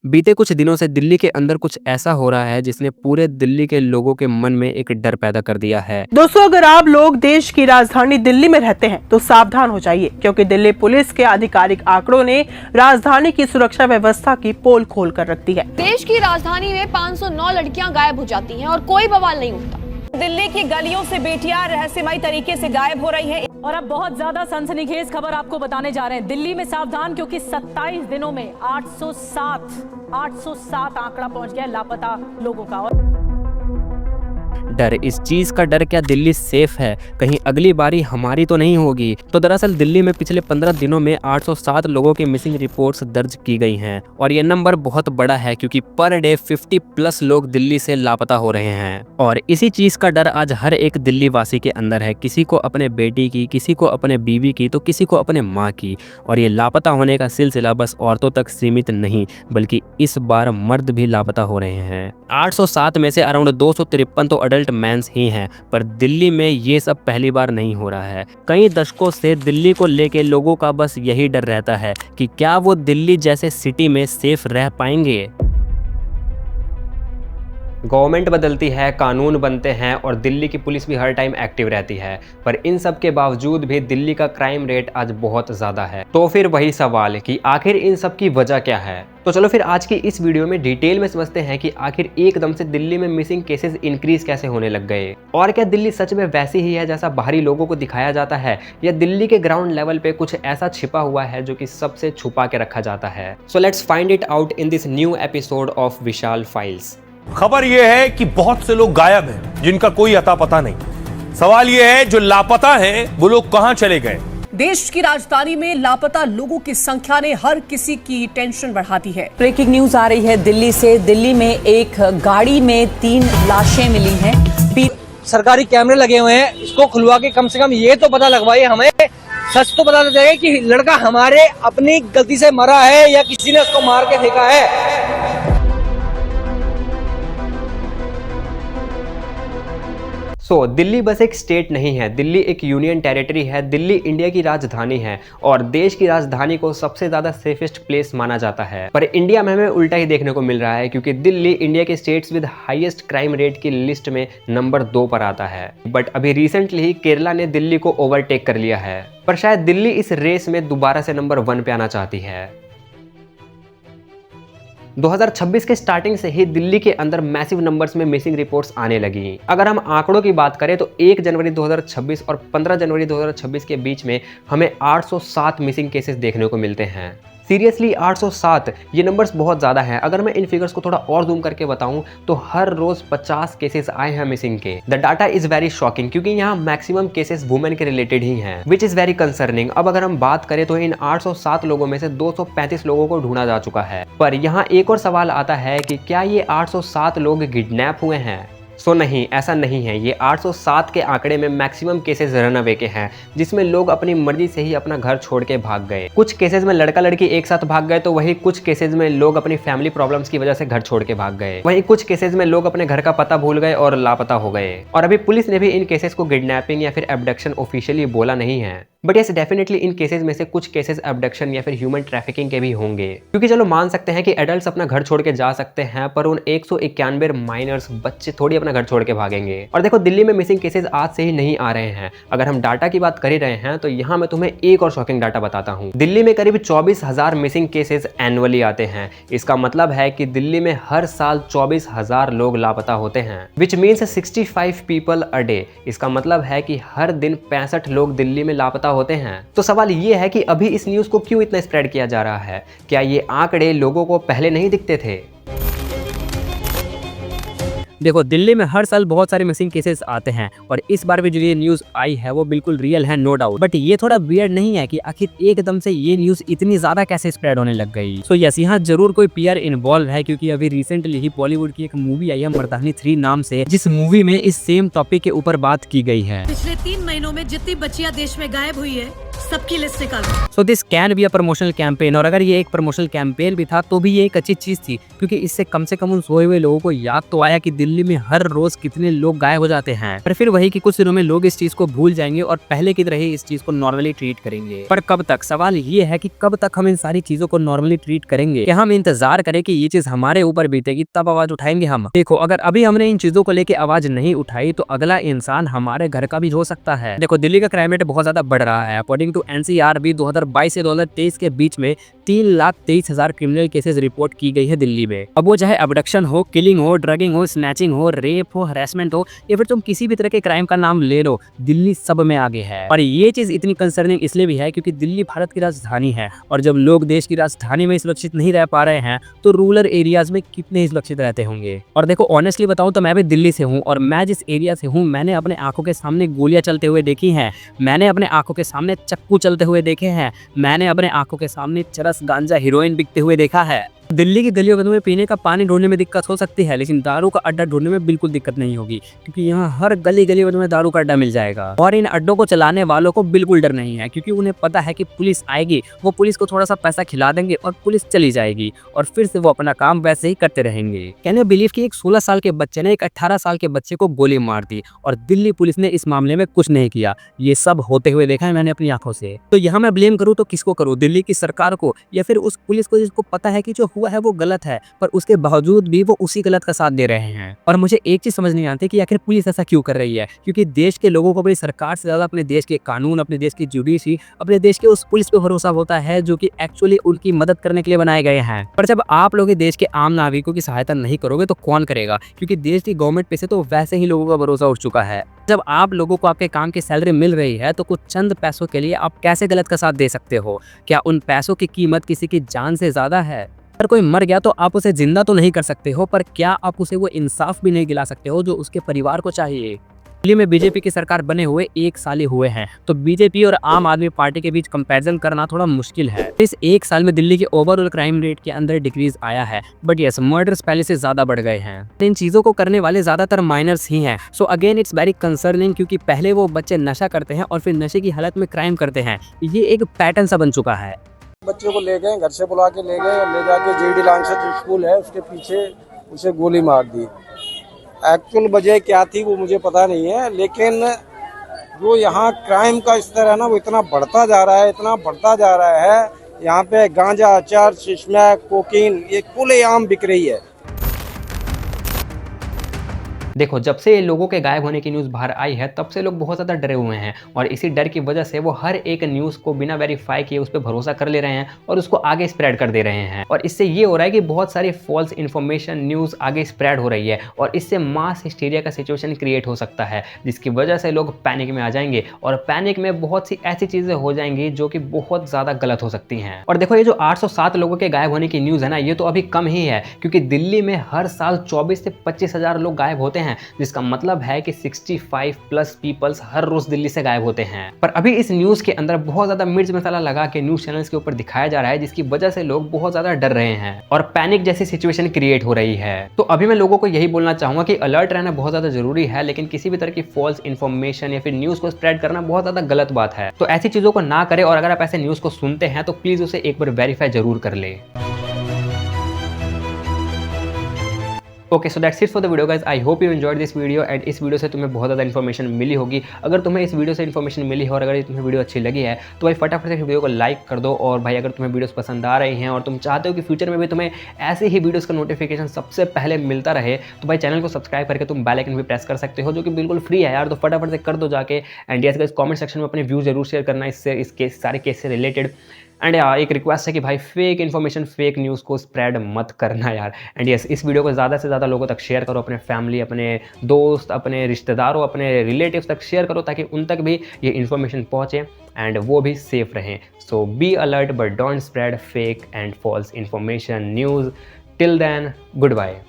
बीते कुछ दिनों से दिल्ली के अंदर कुछ ऐसा हो रहा है जिसने पूरे दिल्ली के लोगों के मन में एक डर पैदा कर दिया है। दोस्तों, अगर आप लोग देश की राजधानी दिल्ली में रहते हैं तो सावधान हो जाइए, क्योंकि दिल्ली पुलिस के आधिकारिक आंकड़ों ने राजधानी की सुरक्षा व्यवस्था की पोल खोल कर रख दी है। देश की राजधानी में 509 लड़कियां गायब हो जाती हैं और कोई बवाल नहीं उठता। दिल्ली की गलियों से बेटियां रहस्यमयी तरीके से गायब हो रही हैं। और अब बहुत ज्यादा सनसनीखेज खबर आपको बताने जा रहे हैं। दिल्ली में सावधान, क्योंकि 27 दिनों में 807 आंकड़ा पहुंच गया लापता लोगों का। और डर, इस चीज का डर क्या दिल्ली सेफ है, कहीं अगली बारी हमारी तो नहीं होगी। तो दरअसल दिल्ली में पिछले 15 दिनों में 807 लोगों की मिसिंग रिपोर्ट्स दर्ज की गई हैं और ये नंबर बहुत बड़ा है क्योंकि पर डे 50+ लोग दिल्ली से लापता हो रहे हैं। और इसी चीज का डर आज हर एक दिल्ली वासी के अंदर है। किसी को अपने बेटी की, किसी को अपने बीवी की, तो किसी को अपने माँ की। और ये लापता होने का सिलसिला बस औरतों तक सीमित नहीं, बल्कि इस बार मर्द भी लापता हो रहे हैं। 807 में से अराउंड 253 तो अडल्ट मैंस ही हैं, पर दिल्ली में ये सब पहली बार नहीं हो रहा है। कई दशकों से दिल्ली को लेके लोगों का बस यही डर रहता है कि क्या वो दिल्ली जैसे सिटी में सेफ रह पाएंगे। गवर्नमेंट बदलती है, कानून बनते हैं और दिल्ली की पुलिस भी हर टाइम एक्टिव रहती है, पर इन सब के बावजूद भी दिल्ली का क्राइम रेट आज बहुत ज़्यादा है। तो फिर वही सवाल कि आखिर इन सब की वजह क्या है। तो चलो फिर आज की इस वीडियो में डिटेल में समझते हैं कि आखिर एकदम से दिल्ली में मिसिंग केसेस इंक्रीज कैसे होने लग गए, और क्या दिल्ली सच में वैसी ही है जैसा बाहरी लोगों को दिखाया जाता है, या दिल्ली के ग्राउंड लेवल पे कुछ ऐसा छिपा हुआ है जो कि सबसे छुपा के रखा जाता है। So let's find it out in this new episode of Vishal files. खबर यह है कि बहुत से लोग गायब हैं जिनका कोई अता पता नहीं। सवाल यह है जो लापता हैं वो लोग कहां चले गए। देश की राजधानी में लापता लोगों की संख्या ने हर किसी की टेंशन बढ़ा दी है। ब्रेकिंग न्यूज आ रही है दिल्ली से। दिल्ली में एक गाड़ी में 3 लाशें मिली हैं। सरकारी कैमरे लगे हुए हैं, इसको खुलवा के कम से कम ये तो पता लगवाइए, हमें सच तो पता चलेगा कि लड़का हमारे अपनी गलती से मरा है या किसी ने उसको मार के फेंका है। दिल्ली बस एक स्टेट नहीं है, दिल्ली एक यूनियन टेरिटरी है। दिल्ली इंडिया की राजधानी है और देश की राजधानी को सबसे ज्यादा सेफेस्ट प्लेस माना जाता है। पर इंडिया में हमें उल्टा ही देखने को मिल रहा है, क्योंकि दिल्ली इंडिया के states with highest crime rate की लिस्ट में नंबर 2 पर आता है। बट अभी रिसेंटली ही केरला ने दिल्ली को ओवरटेक कर लिया है, पर शायद दिल्ली इस रेस में दोबारा से नंबर 1 पे आना चाहती है। 2026 के स्टार्टिंग से ही दिल्ली के अंदर मैसिव नंबर्स में मिसिंग रिपोर्ट्स आने लगी। अगर हम आंकड़ों की बात करें तो 1 जनवरी 2026 और 15 जनवरी 2026 के बीच में हमें 807 मिसिंग केसेस देखने को मिलते हैं। सीरियसली 807, ये नंबर्स बहुत ज़्यादा हैं। अगर मैं इन फिगर्स को थोड़ा और जूम करके बताऊं तो हर रोज़ 50 केसेस आए हैं मिसिंग के। The data is very shocking, क्योंकि यहाँ मैक्सिमम केसेस वुमेन के रिलेटेड ही हैं, विच इज़ वेरी कंसर्निंग। अब अगर हम बात करें तो इन 807 लोगों में से 235 लोगों को ढूंढा जा चुका है। पर यहाँ एक और सवाल आता है कि क्या ये 807 लोग किडनैप हुए हैं। नहीं, ऐसा नहीं है। ये 807 के आंकड़े में मैक्सिमम केसेस रन अवे के हैं, जिसमें लोग अपनी मर्जी से ही अपना घर छोड़ के भाग गए। कुछ केसेस में लड़का लड़की एक साथ भाग गए, तो वही कुछ केसेस में लोग अपनी फैमिली प्रॉब्लम्स की वजह से घर छोड़ के भाग गए। वहीं कुछ केसेस में लोग अपने घर का पता भूल गए और लापता हो गए। और अभी पुलिस ने भी इन केसेस को किडनैपिंग या फिर एब्डक्शन ऑफिशियली बोला नहीं है, but yes definitely in cases में से कुछ केसेस एब्डक्शन या फिर ह्यूमन ट्रैफिकिंग के भी होंगे। क्योंकि चलो मान सकते हैं कि एडल्ट्स अपना घर छोड़ के जा सकते हैं, पर उन 191 माइनर्स बच्चे थोड़ी अपना घर छोड़ के भागेंगे। और देखो, दिल्ली में मिसिंग केसेस आज से ही नहीं आ रहे हैं। अगर हम डाटा की बात कर ही रहे हैं तो यहाँ मैं तुम्हें एक और शॉकिंग डाटा बताता हूँ। दिल्ली में करीब 24,000 मिसिंग केसेस एनुअली आते हैं। इसका मतलब है कि दिल्ली में हर साल 24,000 लोग लापता होते हैं, which means 65 people a day. इसका मतलब है कि हर दिन 65 लोग दिल्ली में लापता होते हैं। तो सवाल ये है कि अभी इस न्यूज़ को क्यों इतना स्प्रेड किया जा रहा है। क्या ये आंकड़े लोगों को पहले नहीं दिखते थे। देखो, दिल्ली में हर साल बहुत सारे मिसिंग केसेस आते हैं और इस बार भी जो ये न्यूज़ आई है वो बिल्कुल रियल है, नो डाउट। बट ये थोड़ा वियर्ड नहीं है कि आखिर एकदम से ये न्यूज़ इतनी ज़्यादा कैसे स्प्रेड होने लग गई। सो यस, यहाँ जरूर कोई पीआर इन्वॉल्व है, क्योंकि अभी रिसेंटली ही बॉलीवुड की एक मूवी आई है मर्दानी 3 नाम से, जिस मूवी में इस सेम टॉपिक के ऊपर बात की गई है। पिछले 3 महीनों में जितनी बच्चियां देश में गायब हुई है सबकी लिस्ट निकालो। So this can be a promotional campaign, और अगर ये एक प्रमोशनल कैंपेन भी था तो भी ये एक अच्छी चीज़ थी, क्योंकि इससे कम से कम उन सोए हुए लोगों को याद तो आया कि दिल्ली में हर रोज कितने लोग गायब हो जाते हैं। पर फिर वही कि कुछ दिनों में लोग इस चीज़ को भूल जाएंगे और पहले की तरह ही इस चीज़ को नॉर्मली ट्रीट करेंगे। पर कब तक? सवाल ये है कि कब तक हम इन सारी चीज़ों को नॉर्मली ट्रीट करेंगे? क्या हम इंतजार करें कि ये चीज़ हमारे ऊपर बीतेगी तब आवाज़ उठाएंगे हम? देखो, अगर अभी हमने इन चीज़ों को लेकर आवाज़ नहीं उठाई तो अगला इंसान हमारे घर का भी हो सकता है। देखो, दिल्ली का क्राइम रेट बहुत ज़्यादा बढ़ रहा है। अकॉर्डिंग टू NCR 2022 से 2023 के बीच में 3,23,000 क्रिमिनल केसेस रिपोर्ट की गई है दिल्ली में। अब वो चाहे अबडक्शन हो, किलिंग हो, ड्रगिंग हो, स्नैचिंग हो, रेप हो, हरेसमेंट हो, या फिर तुम किसी भी तरह के क्राइम का नाम ले लो, दिल्ली सब में आगे है। और ये चीज इतनी कंसर्निंग इसलिए भी है क्योंकि दिल्ली भारत की राजधानी है, और जब लोग देश की राजधानी में सुरक्षित नहीं रह पा रहे हैं तो रूरल एरियाज में कितने ही सुरक्षित रहते होंगे। और देखो, ऑनेस्टली बताऊं तो मैं भी दिल्ली से हूं, और मैं जिस एरिया से हूं मैंने अपने आंखों के सामने गोलियां चलते हुए देखी हैं, मैंने अपने आंखों के सामने चक्कू चलते हुए देखे हैं, मैंने अपने आंखों के सामने चरस, गांजा, हीरोइन बिकते हुए देखा है। दिल्ली की गलियों में पीने का पानी ढूंढने में दिक्कत हो सकती है, लेकिन दारू का अड्डा ढूंढने में बिल्कुल दिक्कत नहीं होगी, क्योंकि यहाँ हर गली गली में दारू का अड्डा मिल जाएगा। और इन अड्डों को चलाने वालों को बिल्कुल डर नहीं है, क्योंकि उन्हें पता है कि पुलिस आएगी, वो पुलिस को थोड़ा सा पैसा खिला देंगे और पुलिस चली जाएगी, और फिर से वो अपना काम वैसे ही करते रहेंगे। कैन यू बिलीव कि एक 16 साल के बच्चे ने एक 18 साल के बच्चे को गोली मार दी और दिल्ली पुलिस ने इस मामले में कुछ नहीं किया? ये सब होते हुए देखा है मैंने अपनी आंखों से। तो यहाँ मैं ब्लेम करूँ तो किसको करूँ? दिल्ली की सरकार को, या फिर उस पुलिस को जिसको पता है कि जो हुआ है वो गलत है, पर उसके बावजूद भी वो उसी गलत का साथ दे रहे हैं? और मुझे एक चीज समझ नहीं आती कि आखिर पुलिस ऐसा क्यों कर रही है, क्योंकि देश के लोगों को अपनी सरकार से ज्यादा अपने देश के कानून, अपने देश की जुडिशरी, अपने देश के उस पुलिस पे भरोसा होता है जो कि एक्चुअली उनकी मदद करने के लिए बनाए गए हैं। पर जब आप लोग देश के आम नागरिकों की सहायता नहीं करोगे तो कौन करेगा? क्योंकि देश की गवर्नमेंट पे से तो वैसे ही लोगों का भरोसा उठ चुका है। जब आप लोगों को आपके काम की सैलरी मिल रही है तो कुछ चंद पैसों के लिए आप कैसे गलत का साथ दे सकते हो? क्या उन पैसों की कीमत किसी की जान से ज्यादा है? अगर कोई मर गया तो आप उसे जिंदा तो नहीं कर सकते हो, पर क्या आप उसे वो इंसाफ भी नहीं दिला सकते हो जो उसके परिवार को चाहिए? दिल्ली में बीजेपी की सरकार बने हुए 1 साल ही हुए हैं, तो बीजेपी और आम आदमी पार्टी के बीच कंपैरिजन करना थोड़ा मुश्किल है। इस 1 साल में दिल्ली के ओवरऑल क्राइम रेट के अंदर डिक्रीज आया है, बट यस, मर्डर्स पहले से ज्यादा बढ़ गए हैं। इन चीजों को करने वाले ज्यादातर माइनर्स ही हैं। So again it's very concerning, क्योंकि पहले वो बच्चे नशा करते हैं और फिर नशे की हालत में क्राइम करते हैं। ये एक पैटर्न सा बन चुका है। बच्चे को ले गए, घर से बुला के ले गए, ले जाके JD लांसर स्कूल है उसके पीछे उसे गोली मार दी। एक्चुअल वजह क्या थी वो मुझे पता नहीं है, लेकिन जो यहाँ क्राइम का स्तर है ना वो इतना बढ़ता जा रहा है, इतना बढ़ता जा रहा है। यहाँ पे गांजा, चर्च, स्मैक, कोकीन ये खुलेआम बिक रही है। देखो, जब से लोगों के गायब होने की न्यूज़ बाहर आई है तब से लोग बहुत ज़्यादा डरे हुए हैं, और इसी डर की वजह से वो हर एक न्यूज़ को बिना वेरीफाई किए उस पर भरोसा कर ले रहे हैं और उसको आगे स्प्रेड कर दे रहे हैं। और इससे ये हो रहा है कि बहुत सारी फॉल्स इन्फॉर्मेशन न्यूज़ आगे स्प्रेड हो रही है, और इससे मास हिस्टीरिया का सिचुएशन क्रिएट हो सकता है, जिसकी वजह से लोग पैनिक में आ जाएंगे, और पैनिक में बहुत सी ऐसी चीज़ें हो जाएंगी जो कि बहुत ज़्यादा गलत हो सकती हैं। और देखो, ये जो 807 लोगों के गायब होने की न्यूज़ है ना, ये तो अभी कम ही है, क्योंकि दिल्ली में हर साल 24 से 25 हज़ार लोग गायब होते हैं, जिसका मतलब है कि 65 प्लस पीपल्स हर रोज दिल्ली से गायब होते हैं। पर अभी इस न्यूज के अंदर बहुत ज्यादा मिर्च मसाला लगा के न्यूज चैनल्स के ऊपर दिखाया जा रहा है, जिसकी वजह से लोग बहुत ज्यादा डर रहे हैं और पैनिक जैसी सिचुएशन क्रिएट हो रही है। तो अभी मैं लोगों को यही बोलना चाहूंगा कि अलर्ट रहना बहुत ज्यादा जरूरी है, लेकिन किसी भी तरह की फॉल्स इन्फॉर्मेशन या फिर न्यूज को स्प्रेड करना बहुत ज्यादा गलत बात है। तो ऐसी चीजों को ना करें, और अगर आप ऐसे न्यूज को सुनते हैं तो प्लीज उसे एक बार वेरीफाई जरूर कर ले। Okay, so that's it for the video guys. I hope you enjoyed this video, and इस वीडियो से तुम्हें बहुत ज़्यादा इन्फॉर्मेशन मिली होगी। अगर तुम्हें इस वीडियो से इन्फॉर्मेशन मिली है और अगर तुम्हें वीडियो अच्छी लगी है तो भाई फटाफट से वीडियो को लाइक कर दो। और भाई अगर तुम्हें वीडियोस पसंद आ रही हैं और तुम चाहते हो कि फ्यूचर में भी तुम्हें ऐसे ही वीडियोस का नोटिफिकेशन सबसे पहले मिलता रहे, तो भाई चैनल को सब्सक्राइब करके तुम बेल आइकन भी प्रेस कर सकते हो, जो कि बिल्कुल फ्री है यार। तो फटाफट से कर दो जाके। And yes guys, comment section में अपने व्यू जरूर शेयर करना इससे, इस केस सारे केस से रिलेटेड। एंड एक रिक्वेस्ट है कि भाई फेक इन्फॉर्मेशन, फेक न्यूज़ को स्प्रेड मत करना यार। एंड यस, इस वीडियो को ज़्यादा से ज़्यादा लोगों तक शेयर करो, अपने फैमिली, अपने दोस्त, अपने रिश्तेदारों, अपने रिलेटिव्स तक शेयर करो, ताकि उन तक भी ये इन्फॉर्मेशन पहुँचे एंड वो भी सेफ रहें। So be alert but don't spread fake and false information news. Till then, good bye.